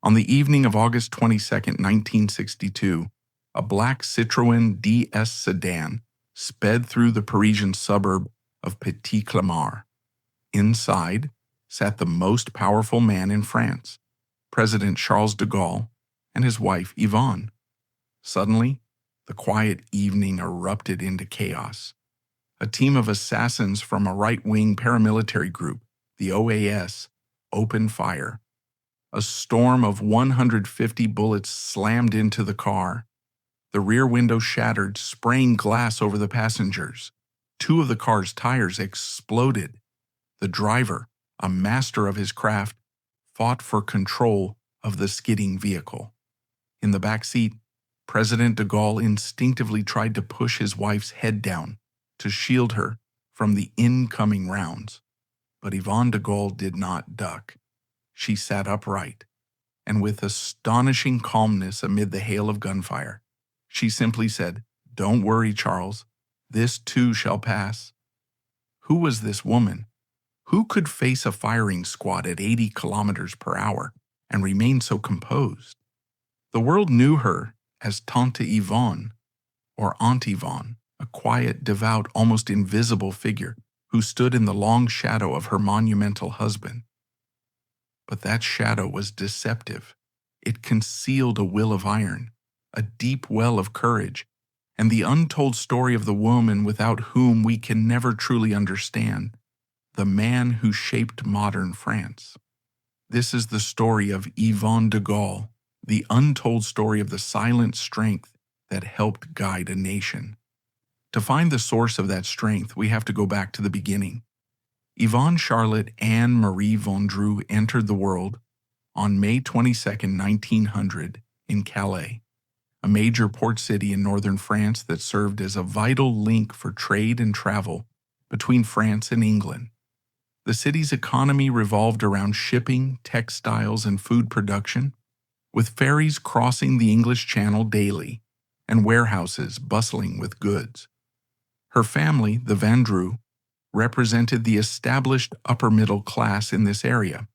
On the evening of August 22, 1962, a black Citroën DS sedan sped through the Parisian suburb of Petit Clamart. Inside sat the most powerful man in France, President Charles de Gaulle, and his wife Yvonne. Suddenly, the quiet evening erupted into chaos. A team of assassins from a right-wing paramilitary group, the OAS, opened fire. A storm of 150 bullets slammed into the car. The rear window shattered, spraying glass over the passengers. Two of the car's tires exploded. The driver, a master of his craft, fought for control of the skidding vehicle. In the back seat, President de Gaulle instinctively tried to push his wife's head down to shield her from the incoming rounds. But Yvonne de Gaulle did not duck. She sat upright, and with astonishing calmness amid the hail of gunfire, she simply said, "Don't worry, Charles. This too shall pass." Who was this woman? Who could face a firing squad at 80 kilometers per hour and remain so composed? The world knew her as Tante Yvonne, or Aunt Yvonne, a quiet, devout, almost invisible figure who stood in the long shadow of her monumental husband. But that shadow was deceptive. It concealed a will of iron, a deep well of courage, and the untold story of the woman without whom we can never truly understand, the man who shaped modern France. This is the story of Yvonne de Gaulle, the untold story of the silent strength that helped guide a nation. To find the source of that strength, we have to go back to the beginning. Yvonne Charlotte Anne Marie Vendroux entered the world on May 22, 1900, in Calais, a major port city in northern France that served as a vital link for trade and travel between France and England. The city's economy revolved around shipping, textiles, and food production, with ferries crossing the English Channel daily and warehouses bustling with goods. Her family, the Vendroux, represented the established upper-middle class in this area.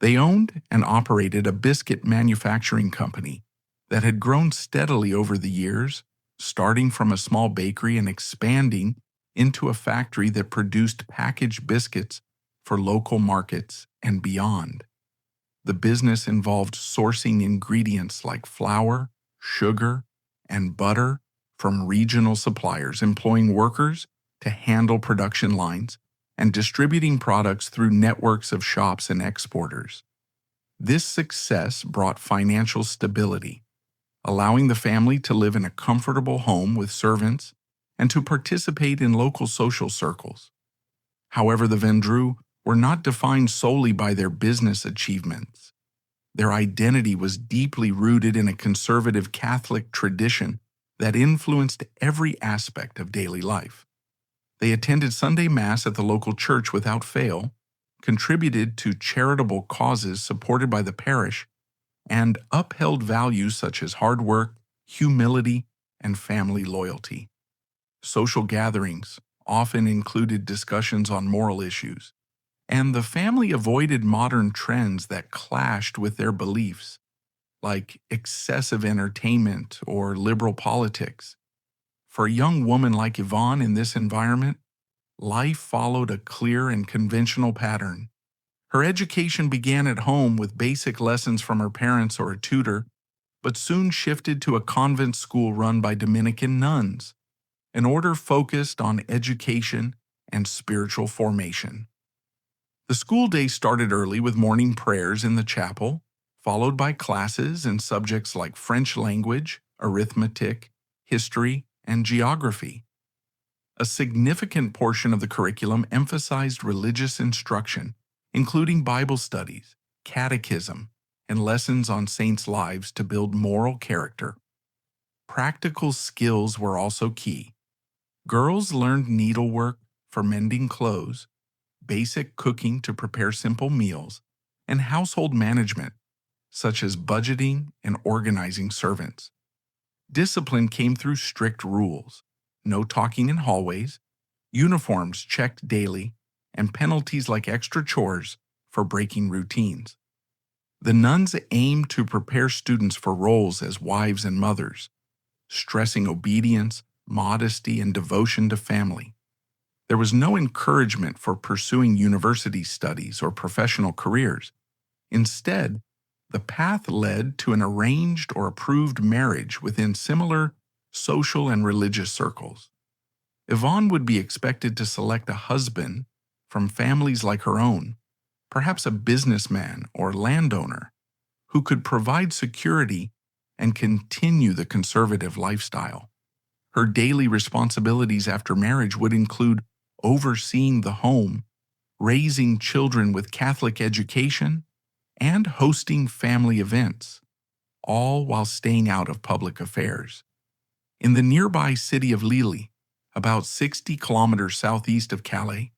They owned and operated a biscuit manufacturing company that had grown steadily over the years, starting from a small bakery and expanding into a factory that produced packaged biscuits for local markets and beyond. The business involved sourcing ingredients like flour, sugar, and butter from regional suppliers, employing workers to handle production lines, and distributing products through networks of shops and exporters. This success brought financial stability, allowing the family to live in a comfortable home with servants and to participate in local social circles. However, the Vendroux were not defined solely by their business achievements. Their identity was deeply rooted in a conservative Catholic tradition that influenced every aspect of daily life. They attended Sunday Mass at the local church without fail, contributed to charitable causes supported by the parish, and upheld values such as hard work, humility, and family loyalty. Social gatherings often included discussions on moral issues, and the family avoided modern trends that clashed with their beliefs, like excessive entertainment or liberal politics. For a young woman like Yvonne in this environment, life followed a clear and conventional pattern. Her education began at home with basic lessons from her parents or a tutor, but soon shifted to a convent school run by Dominican nuns, an order focused on education and spiritual formation. The school day started early with morning prayers in the chapel, followed by classes in subjects like French language, arithmetic, history, and geography. A significant portion of the curriculum emphasized religious instruction, including Bible studies, catechism, and lessons on saints' lives to build moral character. Practical skills were also key. Girls learned needlework for mending clothes, basic cooking to prepare simple meals, and household management, such as budgeting and organizing servants. Discipline came through strict rules: no talking in hallways, uniforms checked daily, and penalties like extra chores for breaking routines. The nuns aimed to prepare students for roles as wives and mothers, stressing obedience, modesty, and devotion to family. There was no encouragement for pursuing university studies or professional careers. Instead, the path led to an arranged or approved marriage within similar social and religious circles. Yvonne would be expected to select a husband from families like her own, perhaps a businessman or landowner, who could provide security and continue the conservative lifestyle. Her daily responsibilities after marriage would include overseeing the home, raising children with Catholic education, and hosting family events, all while staying out of public affairs. In the nearby city of Lille, about 60 kilometers southeast of Calais,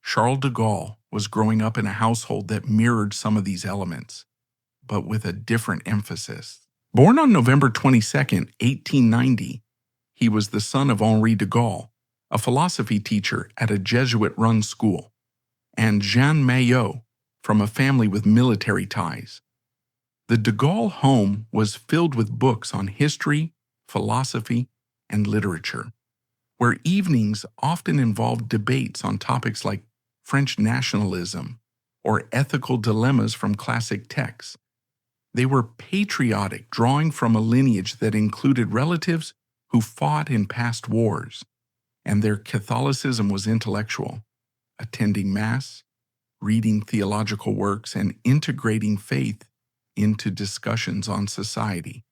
Charles de Gaulle was growing up in a household that mirrored some of these elements, but with a different emphasis. Born on November 22, 1890, he was the son of Henri de Gaulle, a philosophy teacher at a Jesuit-run school, and Jeanne Maillot, from a family with military ties. The de Gaulle home was filled with books on history, philosophy, and literature, where evenings often involved debates on topics like French nationalism or ethical dilemmas from classic texts. They were patriotic, drawing from a lineage that included relatives who fought in past wars, and their Catholicism was intellectual, attending Mass, reading theological works, and integrating faith into discussions on society.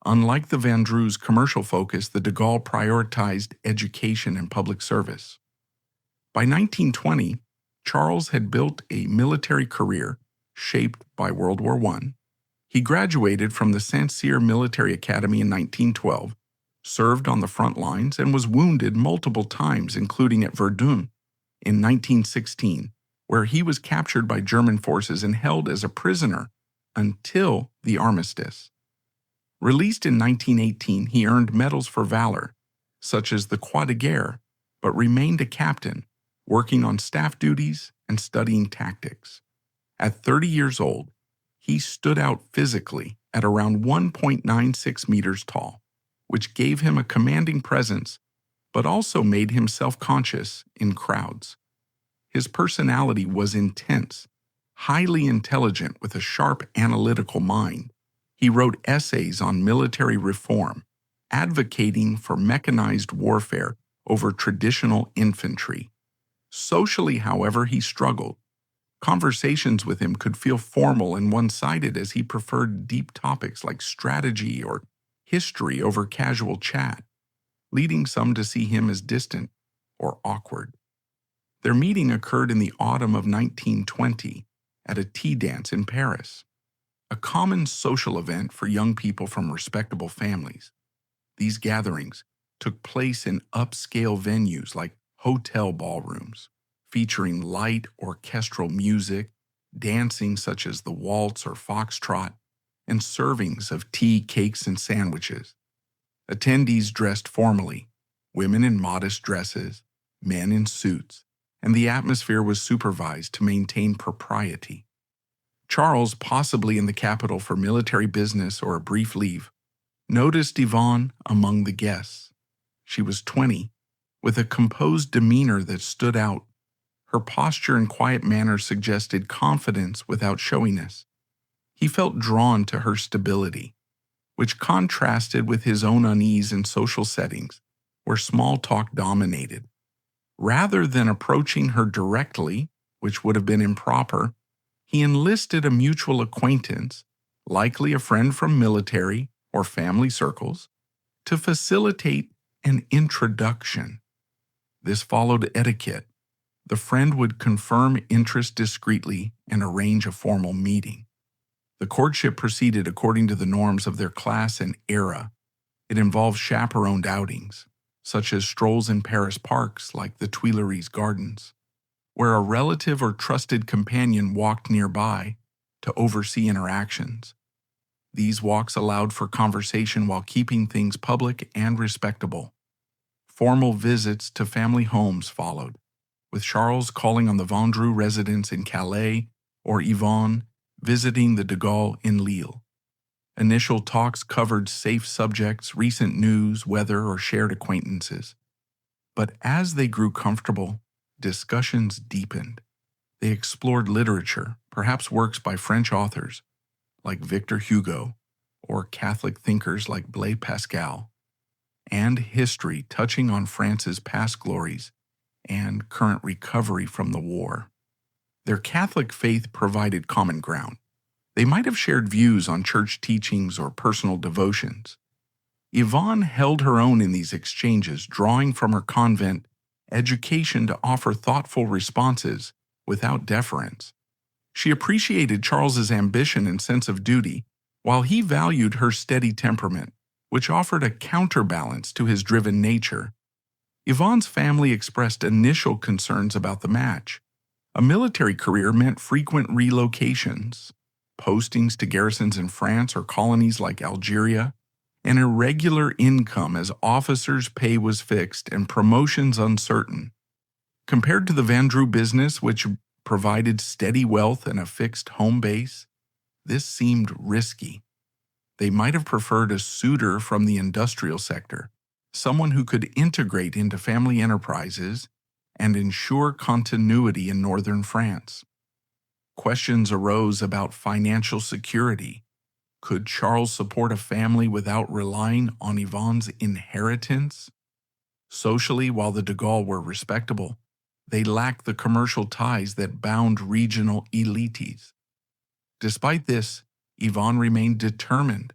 Unlike the Vandrews' commercial focus, the de Gaulle prioritized education and public service. By 1920, Charles had built a military career shaped by World War I. He graduated from the Saint-Cyr Military Academy in 1912, served on the front lines, and was wounded multiple times, including at Verdun in 1916, where he was captured by German forces and held as a prisoner until the armistice. Released in 1918, he earned medals for valor, such as the Croix de Guerre, but remained a captain, working on staff duties and studying tactics. At 30 years old, he stood out physically at around 1.96 meters tall, which gave him a commanding presence, but also made him self-conscious in crowds. His personality was intense, highly intelligent with a sharp analytical mind. He wrote essays on military reform, advocating for mechanized warfare over traditional infantry. Socially, however, he struggled. Conversations with him could feel formal and one-sided, as he preferred deep topics like strategy or history over casual chat, leading some to see him as distant or awkward. Their meeting occurred in the autumn of 1920 at a tea dance in Paris, a common social event for young people from respectable families. These gatherings took place in upscale venues like hotel ballrooms, featuring light orchestral music, dancing such as the waltz or foxtrot, and servings of tea, cakes, and sandwiches. Attendees dressed formally, women in modest dresses, men in suits, and the atmosphere was supervised to maintain propriety. Charles, possibly in the capital for military business or a brief leave, noticed Yvonne among the guests. She was 20, with a composed demeanor that stood out. Her posture and quiet manner suggested confidence without showiness. He felt drawn to her stability, which contrasted with his own unease in social settings where small talk dominated. Rather than approaching her directly, which would have been improper, he enlisted a mutual acquaintance, likely a friend from military or family circles, to facilitate an introduction. This followed etiquette. The friend would confirm interest discreetly and arrange a formal meeting. The courtship proceeded according to the norms of their class and era. It involved chaperoned outings, such as strolls in Paris parks like the Tuileries Gardens, where a relative or trusted companion walked nearby to oversee interactions. These walks allowed for conversation while keeping things public and respectable. Formal visits to family homes followed, with Charles calling on the Vandrew residents in Calais or Yvonne visiting the de Gaulle in Lille. Initial talks covered safe subjects, recent news, weather, or shared acquaintances. But as they grew comfortable, discussions deepened. They explored literature, perhaps works by French authors like Victor Hugo or Catholic thinkers like Blaise Pascal, and history touching on France's past glories and current recovery from the war. Their Catholic faith provided common ground. They might have shared views on church teachings or personal devotions. Yvonne held her own in these exchanges, drawing from her convent education to offer thoughtful responses without deference. She appreciated Charles's ambition and sense of duty, while he valued her steady temperament, which offered a counterbalance to his driven nature. Yvonne's family expressed initial concerns about the match. A military career meant frequent relocations, postings to garrisons in France or colonies like Algeria, an irregular income as officers' pay was fixed and promotions uncertain. Compared to the Vandrew business, which provided steady wealth and a fixed home base, this seemed risky. They might have preferred a suitor from the industrial sector, someone who could integrate into family enterprises and ensure continuity in northern France. Questions arose about financial security. Could Charles support a family without relying on Yvonne's inheritance? Socially, while the de Gaulle were respectable, they lacked the commercial ties that bound regional elites. Despite this, Yvonne remained determined.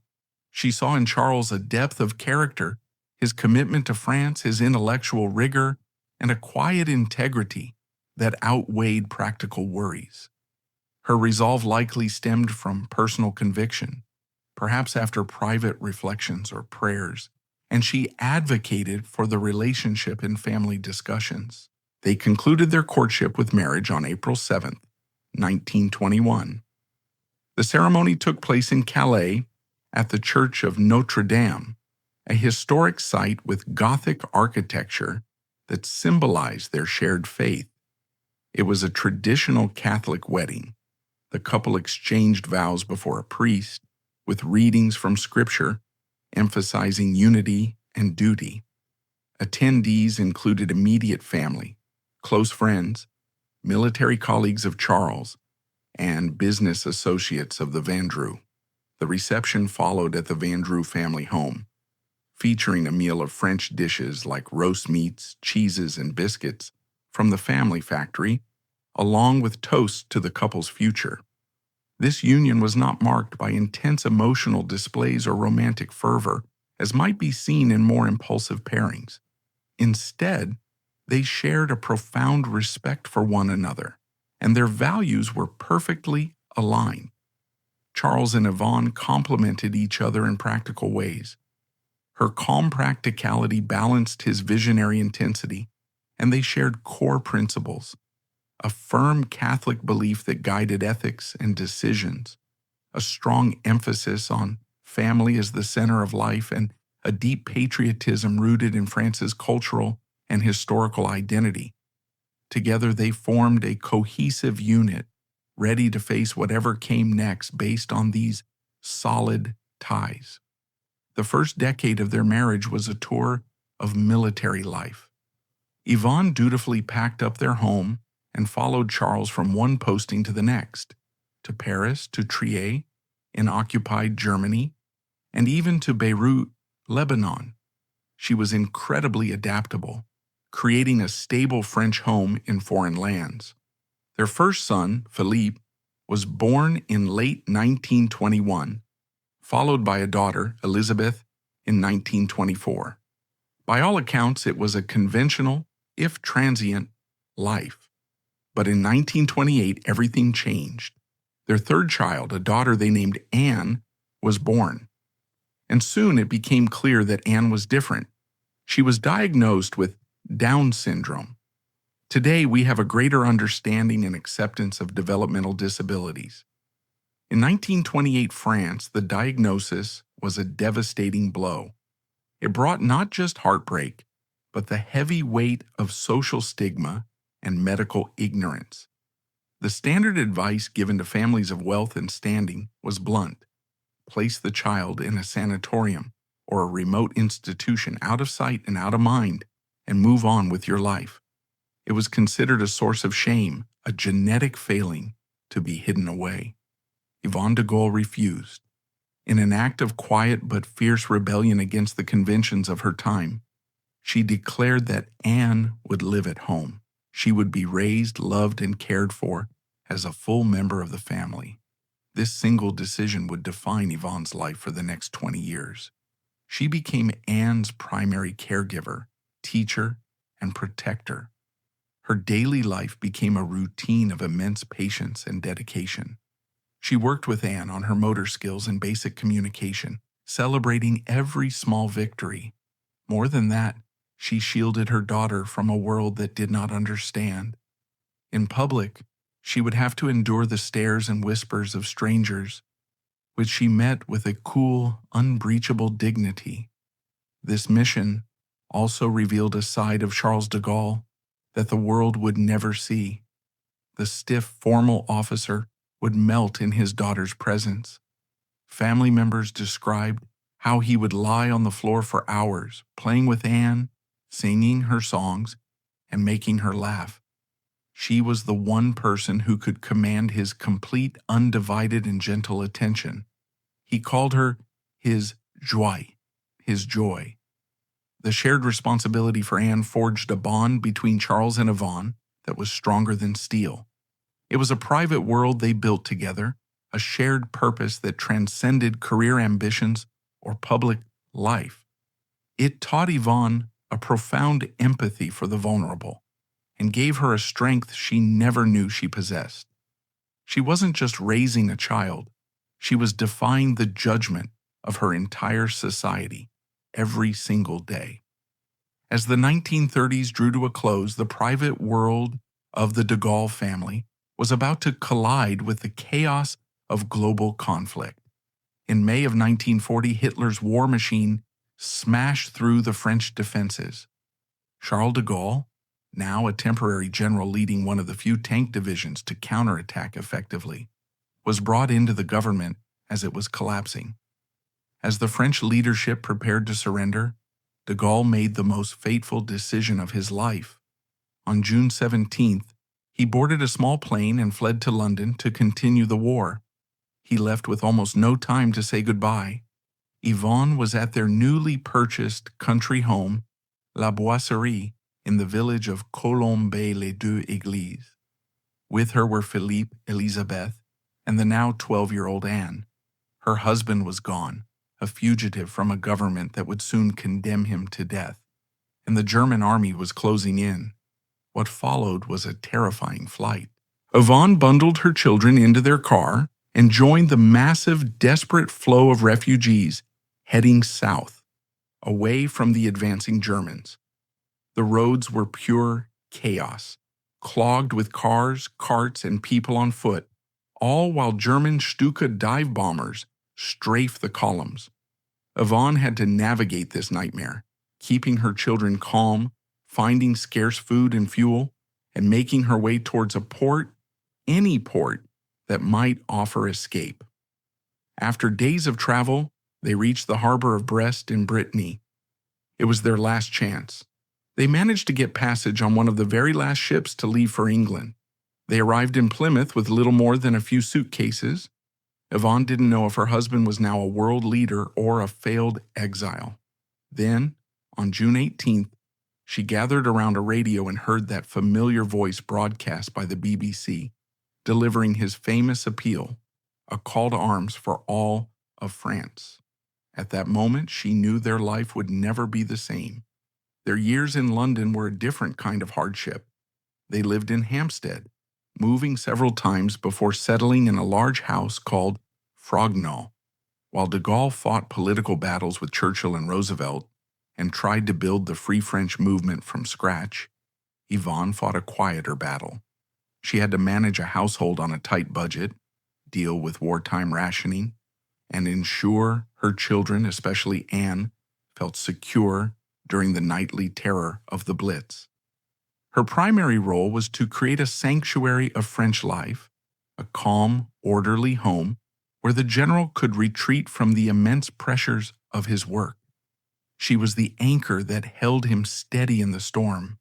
She saw in Charles a depth of character, his commitment to France, his intellectual rigor, and a quiet integrity that outweighed practical worries. Her resolve likely stemmed from personal conviction, perhaps after private reflections or prayers, and she advocated for the relationship in family discussions. They concluded their courtship with marriage on April 7, 1921. The ceremony took place in Calais at the Church of Notre Dame, a historic site with Gothic architecture that symbolized their shared faith. It was a traditional Catholic wedding. The couple exchanged vows before a priest, with readings from Scripture emphasizing unity and duty. Attendees included immediate family, close friends, military colleagues of Charles, and business associates of the Vandrew. The reception followed at the Vandrew family home, featuring a meal of French dishes like roast meats, cheeses, and biscuits from the family factory, along with toasts to the couple's future. This union was not marked by intense emotional displays or romantic fervor, as might be seen in more impulsive pairings. Instead, they shared a profound respect for one another, and their values were perfectly aligned. Charles and Yvonne complemented each other in practical ways. Her calm practicality balanced his visionary intensity, and they shared core principles, a firm Catholic belief that guided ethics and decisions, a strong emphasis on family as the center of life, and a deep patriotism rooted in France's cultural and historical identity. Together, they formed a cohesive unit, ready to face whatever came next based on these solid ties. The first decade of their marriage was a tour of military life. Yvonne dutifully packed up their home and followed Charles from one posting to the next, to Paris, to Trier, in occupied Germany, and even to Beirut, Lebanon. She was incredibly adaptable, creating a stable French home in foreign lands. Their first son, Philippe, was born in late 1921, followed by a daughter, Elizabeth, in 1924. By all accounts, it was a conventional, if transient, life. But in 1928, everything changed. Their third child, a daughter they named Anne, was born. And soon it became clear that Anne was different. She was diagnosed with Down syndrome. Today, we have a greater understanding and acceptance of developmental disabilities. In 1928 France, the diagnosis was a devastating blow. It brought not just heartbreak, but the heavy weight of social stigma and medical ignorance. The standard advice given to families of wealth and standing was blunt: place the child in a sanatorium or a remote institution out of sight and out of mind, and move on with your life. It was considered a source of shame, a genetic failing, to be hidden away. Yvonne de Gaulle refused. In an act of quiet but fierce rebellion against the conventions of her time, she declared that Anne would live at home. She would be raised, loved, and cared for as a full member of the family. This single decision would define Yvonne's life for the next 20 years. She became Anne's primary caregiver, teacher, and protector. Her daily life became a routine of immense patience and dedication. She worked with Anne on her motor skills and basic communication, celebrating every small victory. More than that, she shielded her daughter from a world that did not understand. In public, she would have to endure the stares and whispers of strangers, which she met with a cool, unbreachable dignity. This mission also revealed a side of Charles de Gaulle that the world would never see. The stiff, formal officer would melt in his daughter's presence. Family members described how he would lie on the floor for hours, playing with Anne, singing her songs, and making her laugh. She was the one person who could command his complete, undivided, and gentle attention. He called her his joie, his joy. The shared responsibility for Anne forged a bond between Charles and Yvonne that was stronger than steel. It was a private world they built together, a shared purpose that transcended career ambitions or public life. It taught Yvonne a profound empathy for the vulnerable and gave her a strength she never knew she possessed. She wasn't just raising a child, she was defying the judgment of her entire society every single day. As the 1930s drew to a close, the private world of the de Gaulle family was about to collide with the chaos of global conflict. In May of 1940, Hitler's war machine smashed through the French defenses. Charles de Gaulle, now a temporary general leading one of the few tank divisions to counterattack effectively, was brought into the government as it was collapsing. As the French leadership prepared to surrender, de Gaulle made the most fateful decision of his life. On June 17th, he boarded a small plane and fled to London to continue the war. He left with almost no time to say goodbye. Yvonne was at their newly purchased country home, La Boisserie, in the village of Colombe-les-Deux-Églises. With her were Philippe, Elizabeth, and the now 12-year-old Anne. Her husband was gone, a fugitive from a government that would soon condemn him to death, and the German army was closing in. What followed was a terrifying flight. Yvonne bundled her children into their car and joined the massive, desperate flow of refugees heading south, away from the advancing Germans. The roads were pure chaos, clogged with cars, carts, and people on foot, all while German Stuka dive bombers strafed the columns. Yvonne had to navigate this nightmare, keeping her children calm, finding scarce food and fuel, and making her way towards a port, any port, that might offer escape. After days of travel, they reached the harbor of Brest in Brittany. It was their last chance. They managed to get passage on one of the very last ships to leave for England. They arrived in Plymouth with little more than a few suitcases. Yvonne didn't know if her husband was now a world leader or a failed exile. Then, on June 18th, she gathered around a radio and heard that familiar voice broadcast by the BBC, delivering his famous appeal, a call to arms for all of France. At that moment, she knew their life would never be the same. Their years in London were a different kind of hardship. They lived in Hampstead, moving several times before settling in a large house called Frognall. While de Gaulle fought political battles with Churchill and Roosevelt and tried to build the Free French movement from scratch, Yvonne fought a quieter battle. She had to manage a household on a tight budget, deal with wartime rationing, and ensure her children, especially Anne, felt secure during the nightly terror of the Blitz. Her primary role was to create a sanctuary of French life, a calm, orderly home where the general could retreat from the immense pressures of his work. She was the anchor that held him steady in the storm.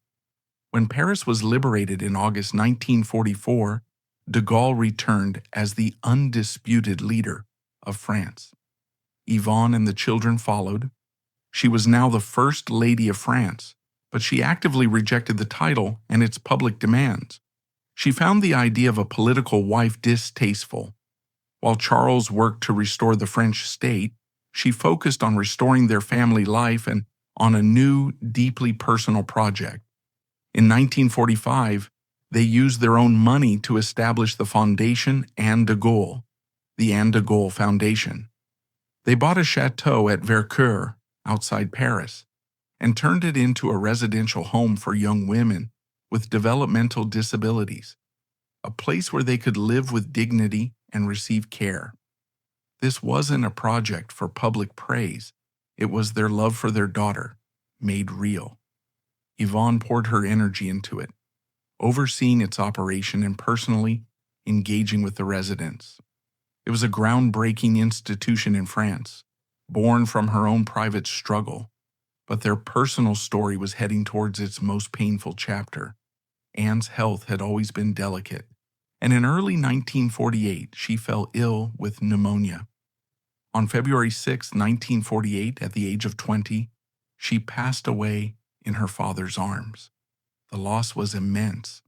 When Paris was liberated in August 1944, de Gaulle returned as the undisputed leader of France. Yvonne and the children followed. She was now the First Lady of France, but she actively rejected the title and its public demands. She found the idea of a political wife distasteful. While Charles worked to restore the French state, she focused on restoring their family life and on a new, deeply personal project. In 1945, they used their own money to establish the Fondation Anne de Gaulle, the Anne de Gaulle Foundation. They bought a chateau at Vercors, outside Paris, and turned it into a residential home for young women with developmental disabilities, a place where they could live with dignity and receive care. This wasn't a project for public praise. It was their love for their daughter, made real. Yvonne poured her energy into it, overseeing its operation and personally engaging with the residents. It was a groundbreaking institution in France, born from her own private struggle, but their personal story was heading towards its most painful chapter. Anne's health had always been delicate, and in early 1948 she fell ill with pneumonia. On February 6, 1948, at the age of 20, she passed away in her father's arms. The loss was immense.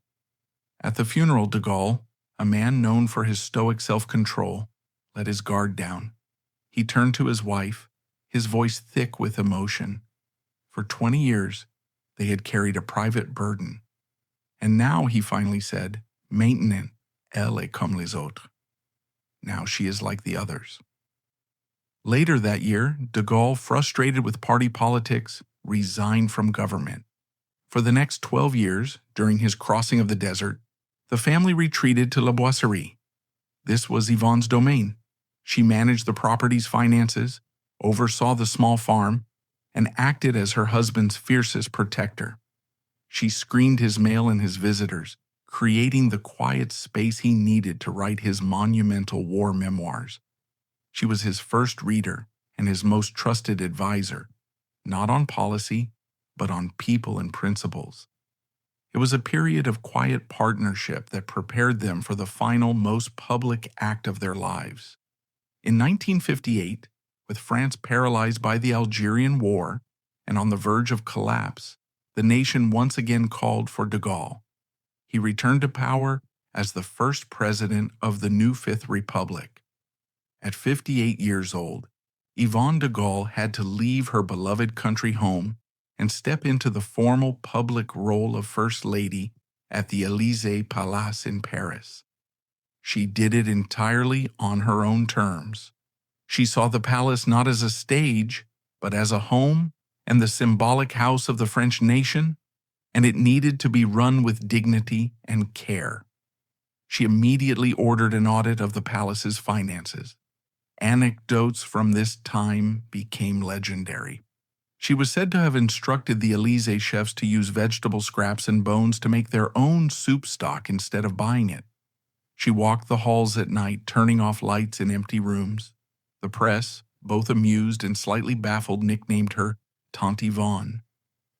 At the funeral, de Gaulle, a man known for his stoic self-control, let his guard down. He turned to his wife, his voice thick with emotion. For 20 years, they had carried a private burden. And now, he finally said, maintenant, elle est comme les autres. Now she is like the others. Later that year, de Gaulle, frustrated with party politics, resigned from government. For the next 12 years, during his crossing of the desert, the family retreated to La Boisserie. This was Yvonne's domain. She managed the property's finances, oversaw the small farm, and acted as her husband's fiercest protector. She screened his mail and his visitors, creating the quiet space he needed to write his monumental war memoirs. She was his first reader and his most trusted advisor, not on policy, but on people and principles. It was a period of quiet partnership that prepared them for the final, most public act of their lives. In 1958, with France paralyzed by the Algerian War and on the verge of collapse, the nation once again called for de Gaulle. He returned to power as the first president of the new Fifth Republic. At 58 years old, Yvonne de Gaulle had to leave her beloved country home and step into the formal public role of First Lady at the Élysée Palace in Paris. She did it entirely on her own terms. She saw the palace not as a stage, but as a home and the symbolic house of the French nation, and it needed to be run with dignity and care. She immediately ordered an audit of the palace's finances. Anecdotes from this time became legendary. She was said to have instructed the Élysée chefs to use vegetable scraps and bones to make their own soup stock instead of buying it. She walked the halls at night, turning off lights in empty rooms. The press, both amused and slightly baffled, nicknamed her Tante Yvonne.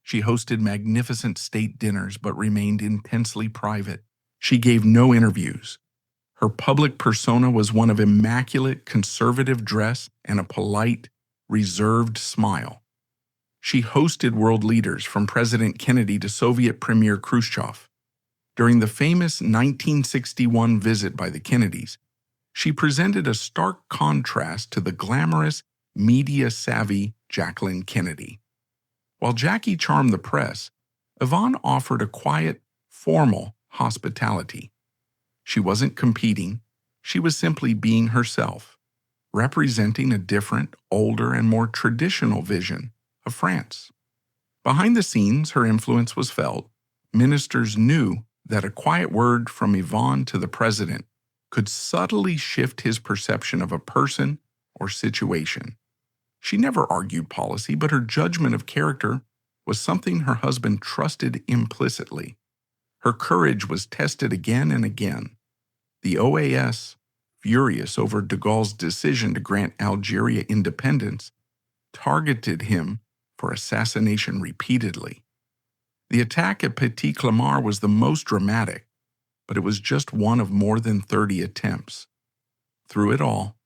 She hosted magnificent state dinners but remained intensely private. She gave no interviews. Her public persona was one of immaculate conservative dress and a polite, reserved smile. She hosted world leaders from President Kennedy to Soviet Premier Khrushchev. During the famous 1961 visit by the Kennedys, she presented a stark contrast to the glamorous, media-savvy Jacqueline Kennedy. While Jackie charmed the press, Yvonne offered a quiet, formal hospitality. She wasn't competing, she was simply being herself, representing a different, older, and more traditional vision of France. Behind the scenes, her influence was felt. Ministers knew that a quiet word from Yvonne to the president could subtly shift his perception of a person or situation. She never argued policy, but her judgment of character was something her husband trusted implicitly. Her courage was tested again and again. The OAS, furious over de Gaulle's decision to grant Algeria independence, targeted him for assassination repeatedly. The attack at Petit Clamart was the most dramatic, but it was just one of more than 30 attempts. Through it all,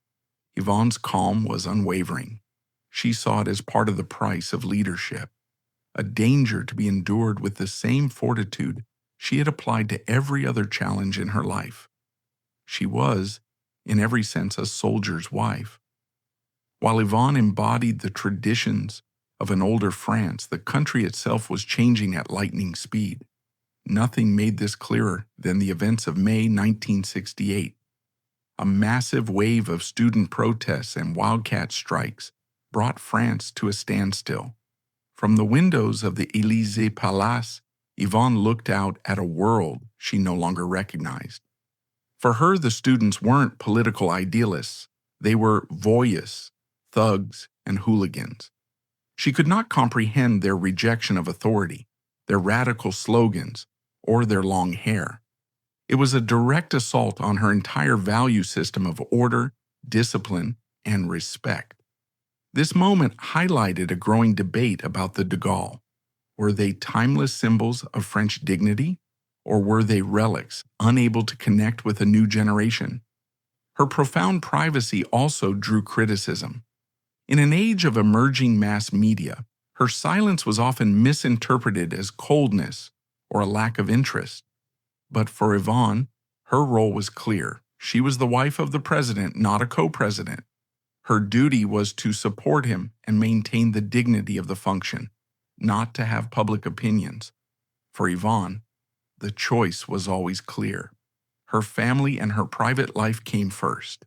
Yvonne's calm was unwavering. She saw it as part of the price of leadership, a danger to be endured with the same fortitude she had applied to every other challenge in her life. She was, in every sense, a soldier's wife. While Yvonne embodied the traditions of an older France, the country itself was changing at lightning speed. Nothing made this clearer than the events of May 1968. A massive wave of student protests and wildcat strikes brought France to a standstill. From the windows of the Élysée Palace, Yvonne looked out at a world she no longer recognized. For her, the students weren't political idealists. They were voyous, thugs, and hooligans. She could not comprehend their rejection of authority, their radical slogans, or their long hair. It was a direct assault on her entire value system of order, discipline, and respect. This moment highlighted a growing debate about the de Gaulle. Were they timeless symbols of French dignity, or were they relics unable to connect with a new generation? Her profound privacy also drew criticism. In an age of emerging mass media, her silence was often misinterpreted as coldness or a lack of interest. But for Yvonne, her role was clear. She was the wife of the president, not a co-president. Her duty was to support him and maintain the dignity of the function, not to have public opinions. For Yvonne, the choice was always clear. Her family and her private life came first.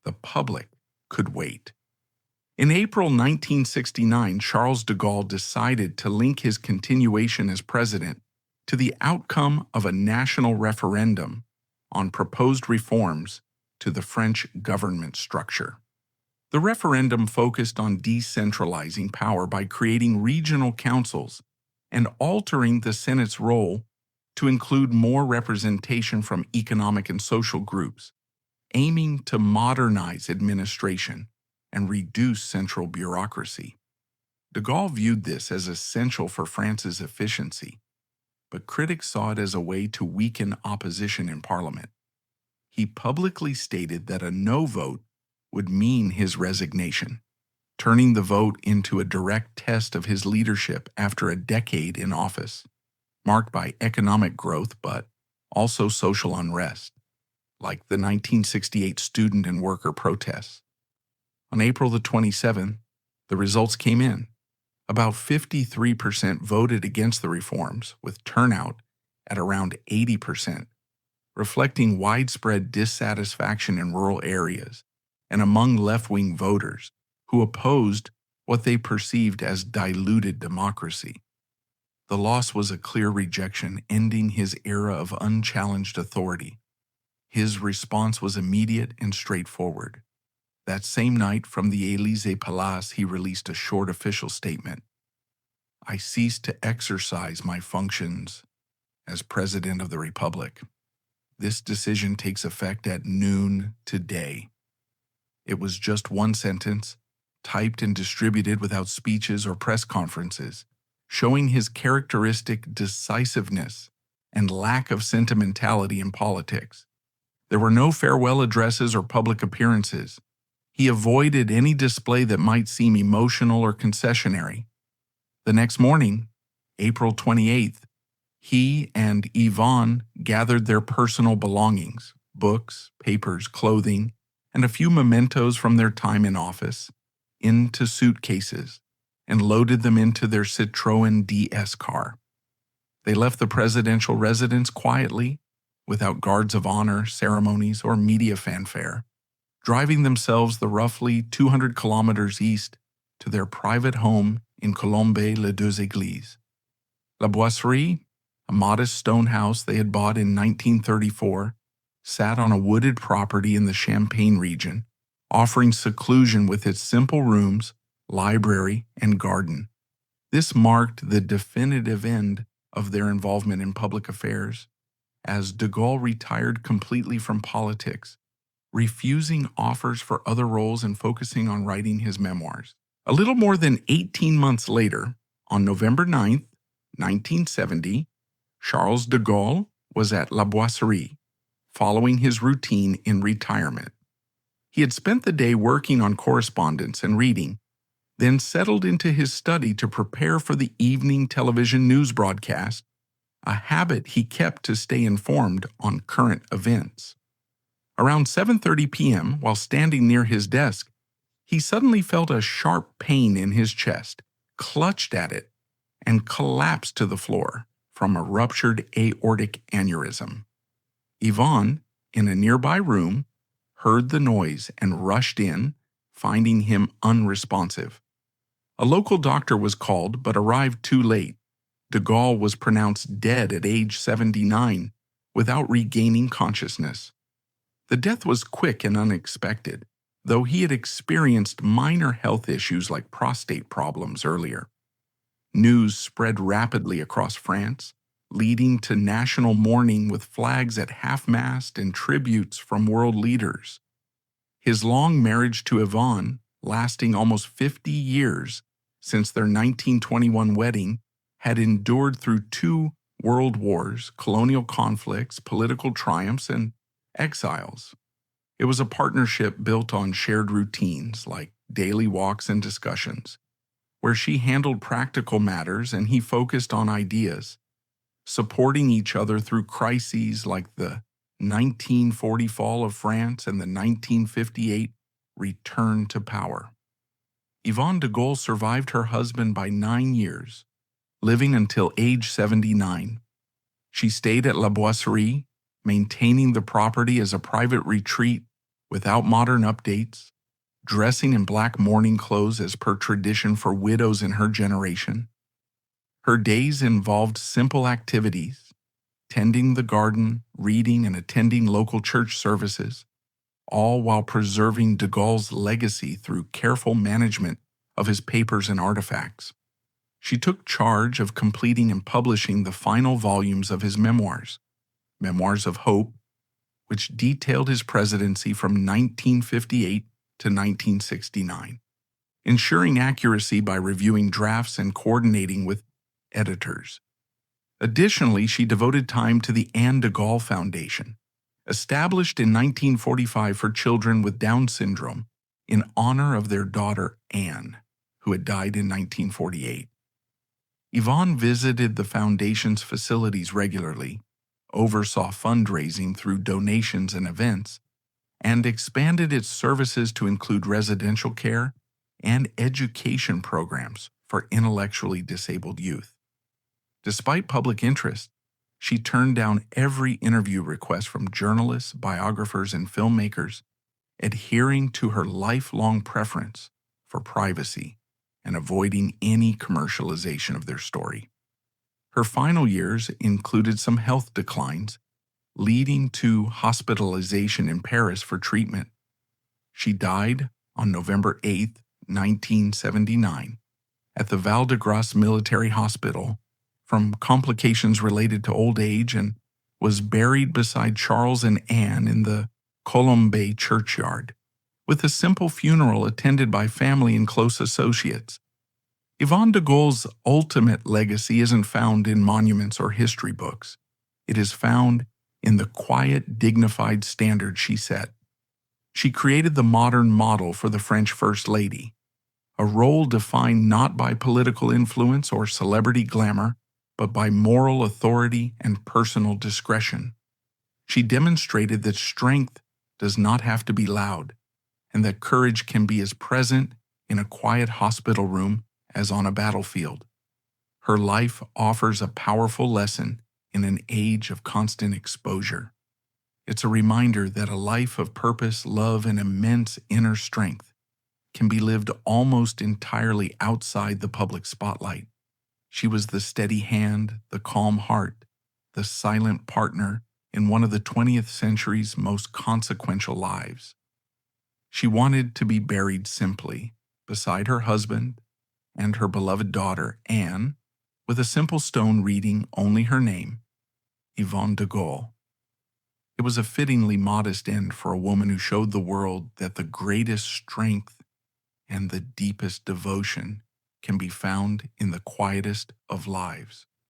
The public could wait. In April 1969, Charles de Gaulle decided to link his continuation as president to the outcome of a national referendum on proposed reforms to the French government structure. The referendum focused on decentralizing power by creating regional councils and altering the Senate's role to include more representation from economic and social groups, aiming to modernize administration and reduce central bureaucracy. De Gaulle viewed this as essential for France's efficiency, but critics saw it as a way to weaken opposition in Parliament. He publicly stated that a no vote would mean his resignation, turning the vote into a direct test of his leadership after a decade in office, marked by economic growth but also social unrest, like the 1968 student and worker protests. On April the 27th, the results came in. About 53% voted against the reforms, with turnout at around 80%, reflecting widespread dissatisfaction in rural areas and among left-wing voters who opposed what they perceived as diluted democracy. The loss was a clear rejection, ending his era of unchallenged authority. His response was immediate and straightforward. That same night, from the Élysée Palace, he released a short official statement. I cease to exercise my functions as President of the Republic. This decision takes effect at noon today. It was just one sentence, typed and distributed without speeches or press conferences, showing his characteristic decisiveness and lack of sentimentality in politics. There were no farewell addresses or public appearances. He avoided any display that might seem emotional or concessionary. The next morning, April 28th, he and Yvonne gathered their personal belongings, books, papers, clothing, and a few mementos from their time in office, into suitcases and loaded them into their Citroën DS car. They left the presidential residence quietly, without guards of honor, ceremonies, or media fanfare, driving themselves the roughly 200 kilometers east to their private home in Colombey-les-Deux-Églises. La Boisserie, a modest stone house they had bought in 1934, sat on a wooded property in the Champagne region, offering seclusion with its simple rooms, library, and garden. This marked the definitive end of their involvement in public affairs, as de Gaulle retired completely from politics, refusing offers for other roles and focusing on writing his memoirs. A little more than 18 months later, on November 9th, 1970, Charles de Gaulle was at La Boisserie, following his routine in retirement. He had spent the day working on correspondence and reading, then settled into his study to prepare for the evening television news broadcast, a habit he kept to stay informed on current events. Around 7:30 p.m., while standing near his desk, he suddenly felt a sharp pain in his chest, clutched at it, and collapsed to the floor from a ruptured aortic aneurysm. Yvonne, in a nearby room, heard the noise and rushed in, finding him unresponsive. A local doctor was called but arrived too late. De Gaulle was pronounced dead at age 79 without regaining consciousness. The death was quick and unexpected, though he had experienced minor health issues like prostate problems earlier. News spread rapidly across France, leading to national mourning with flags at half-mast and tributes from world leaders. His long marriage to Yvonne, lasting almost 50 years since their 1921 wedding, had endured through 2 world wars, colonial conflicts, political triumphs, and exiles. It was a partnership built on shared routines like daily walks and discussions, where she handled practical matters and he focused on ideas, supporting each other through crises like the 1940 fall of France and the 1958 return to power. Yvonne de Gaulle survived her husband by 9 years, living until age 79. She stayed at La Boisserie, maintaining the property as a private retreat without modern updates, dressing in black mourning clothes as per tradition for widows in her generation. Her days involved simple activities, tending the garden, reading, and attending local church services, all while preserving de Gaulle's legacy through careful management of his papers and artifacts. She took charge of completing and publishing the final volumes of his memoirs, Memoirs of Hope, which detailed his presidency from 1958 to 1969, ensuring accuracy by reviewing drafts and coordinating with editors. Additionally, she devoted time to the Anne de Gaulle Foundation, established in 1945 for children with Down syndrome in honor of their daughter Anne, who had died in 1948. Yvonne visited the foundation's facilities regularly, oversaw fundraising through donations and events, and expanded its services to include residential care and education programs for intellectually disabled youth. Despite public interest, she turned down every interview request from journalists, biographers, and filmmakers, adhering to her lifelong preference for privacy and avoiding any commercialization of their story. Her final years included some health declines, leading to hospitalization in Paris for treatment. She died on November 8, 1979, at the Val-de-Grâce Military Hospital from complications related to old age and was buried beside Charles and Anne in the Colombe churchyard, with a simple funeral attended by family and close associates. Yvonne de Gaulle's ultimate legacy isn't found in monuments or history books. It is found in the quiet, dignified standard she set. She created the modern model for the French First Lady, a role defined not by political influence or celebrity glamour, but by moral authority and personal discretion. She demonstrated that strength does not have to be loud, and that courage can be as present in a quiet hospital room as on a battlefield. Her life offers a powerful lesson in an age of constant exposure. It's a reminder that a life of purpose, love, and immense inner strength can be lived almost entirely outside the public spotlight. She was the steady hand, the calm heart, the silent partner in one of the 20th century's most consequential lives. She wanted to be buried simply, beside her husband and her beloved daughter, Anne, with a simple stone reading only her name, Yvonne de Gaulle. It was a fittingly modest end for a woman who showed the world that the greatest strength and the deepest devotion can be found in the quietest of lives.